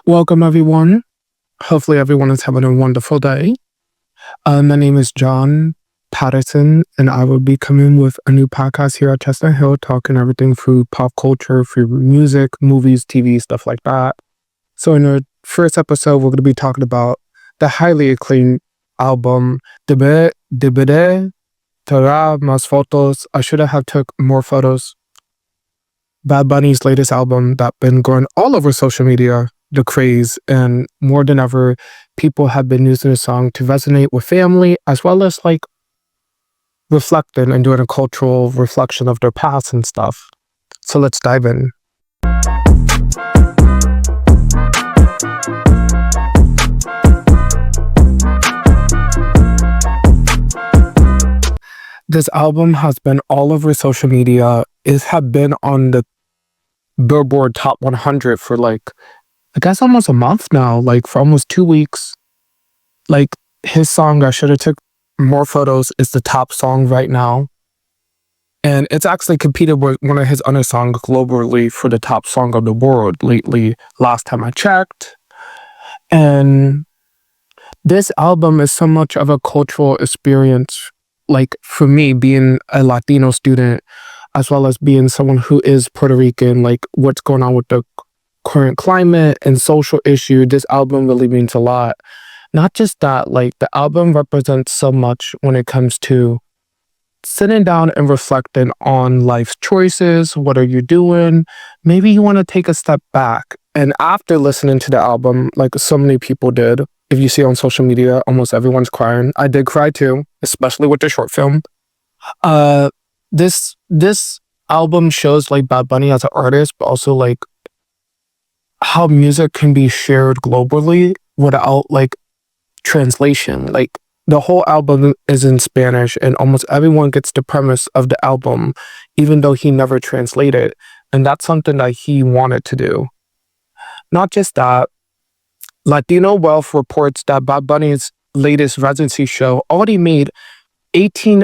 Welcome, everyone. Hopefully, everyone is having a wonderful day. My name is John Patterson, and I will be coming with a new podcast here at Chestnut Hill, talking everything through pop culture, through music, movies, TV, stuff like that. So, in the first episode, we're going to be talking about the highly acclaimed album Deberé Tara Más Fotos. I should have took more photos. Bad Bunny's latest album that been going all over social media. The craze, and more than ever, people have been using the song to resonate with family as well as like reflecting and doing a cultural reflection of their past and stuff. So let's dive in. This album has been all over social media. It had been on the Billboard Top 100 for like, I guess almost a month now, like for almost 2 weeks. Like his song, I Should Have Took More Photos, is the top song right now. And it's actually competed with one of his other songs globally for the top song of the world lately, last time I checked. And this album is so much of a cultural experience, like for me, being a Latino student, as well as being someone who is Puerto Rican, like what's going on with the current climate and social issue. This album really means a lot. Not just that, like the album represents so much when it comes to sitting down and reflecting on life's choices. What are you doing? Maybe you want to take a step back. And after listening to the album, like so many people did, if you see on social media, almost everyone's crying. I did cry too, especially with the short film. This album shows like Bad Bunny as an artist, but also like how music can be shared globally without like translation. Like the whole album is in Spanish and almost everyone gets the premise of the album, even though he never translated. And that's something that he wanted to do. Not just that, Latino Wealth reports that Bad Bunny's latest residency show already made $18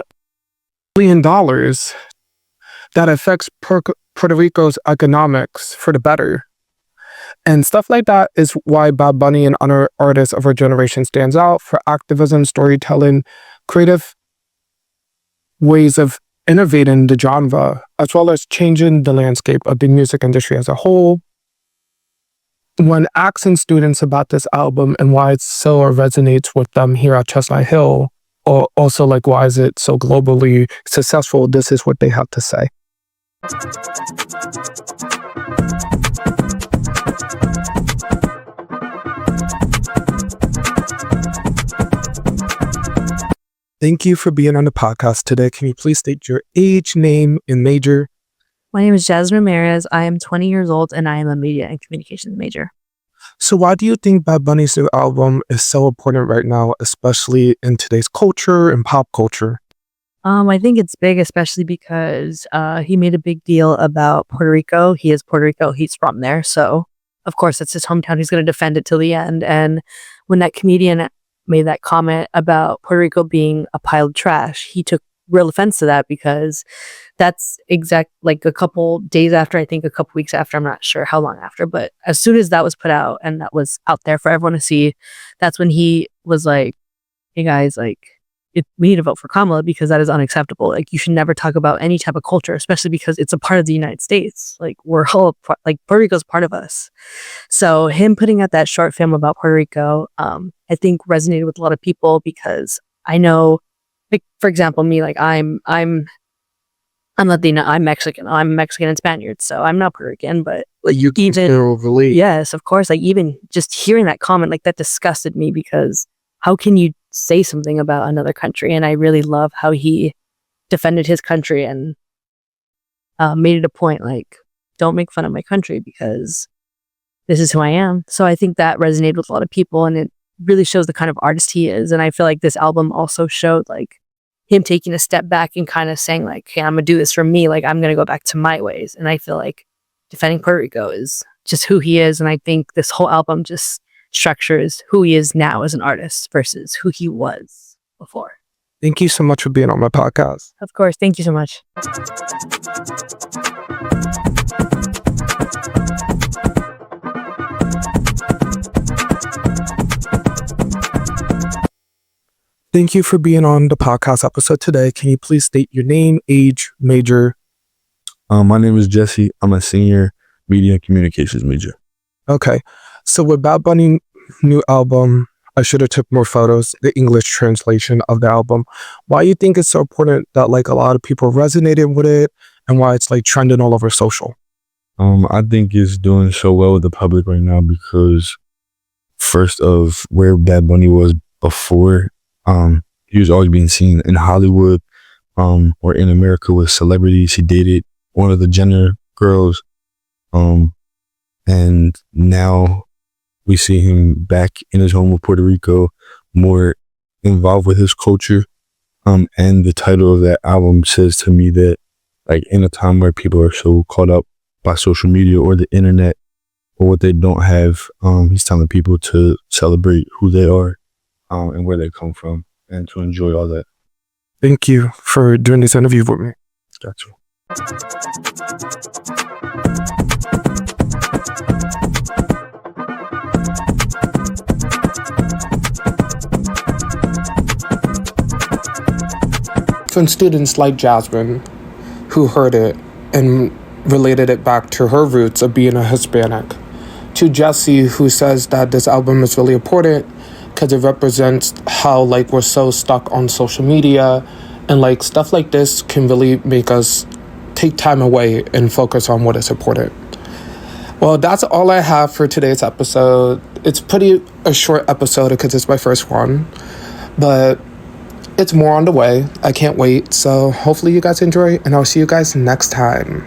billion. That affects Puerto Rico's economics for the better. And stuff like that is why Bad Bunny and other artists of our generation stands out for activism, storytelling, creative ways of innovating the genre, as well as changing the landscape of the music industry as a whole. When asking students about this album and why it so resonates with them here at Chestnut Hill, or also like why is it so globally successful, this is what they have to say. Thank you for being on the podcast today. Can you please state your age, name, and major? My name is Jasmine Ramirez. I am 20 years old and I am a media and communications major. So why do you think Bad Bunny's new album is so important right now, especially in today's culture and pop culture? I think it's big, especially because he made a big deal about Puerto Rico. He is Puerto Rico. He's from there. So, of course, it's his hometown. He's going to defend it till the end. And when that comedian made that comment about Puerto Rico being a pile of trash, he took real offense to that because that's like a couple days after, I think a couple weeks after, I'm not sure how long after, but as soon as that was put out and that was out there for everyone to see, that's when he was like, hey guys, like we need to vote for Kamala because that is unacceptable. Like you should never talk about any type of culture, especially because it's a part of the United States. Like we're all like Puerto Rico's part of us. So him putting out that short film about Puerto Rico, I think resonated with a lot of people because I know, like for example, me, like I'm Latina, I'm Mexican and Spaniard, so I'm not Puerto Rican, but like you can relate. Yes, of course. Like even just hearing that comment, like that disgusted me because how can you say something about another country? And I really love how he defended his country and made it a point, like, don't make fun of my country because this is who I am. So I think that resonated with a lot of people and it really shows the kind of artist he is. And I feel like this album also showed like him taking a step back and kind of saying like, "Hey, I'm gonna do this for me. Like, I'm gonna go back to my ways." And I feel like Defending Puerto Rico is just who he is, and I think this whole album just structures who he is now as an artist versus who he was before. Thank you so much for being on my podcast. Of course, thank you so much. Thank you for being on the podcast episode today. Can you please state your name, age, major? My name is Jesse. I'm a senior media and communications major. Okay. So with Bad Bunny new album, I should have took more photos, the English translation of the album. Why you think it's so important that like a lot of people resonated with it and why it's like trending all over social? I think it's doing so well with the public right now because first of where Bad Bunny was before, he was always being seen in Hollywood, or in America with celebrities. He dated one of the Jenner girls, and now we see him back in his home of Puerto Rico, more involved with his culture. And the title of that album says to me that, like, in a time where people are so caught up by social media or the internet or what they don't have, he's telling people to celebrate who they are, and where they come from, and to enjoy all that. Thank you for doing this interview with me. Gotcha. From students like Jasmine, who heard it and related it back to her roots of being a Hispanic, to Jesse, who says that this album is really important because it represents how like we're so stuck on social media, and like stuff like this can really make us take time away and focus on what is important. Well, that's all I have for today's episode. It's pretty a short episode because it's my first one, but it's more on the way. I can't wait. So hopefully you guys enjoy, and I'll see you guys next time.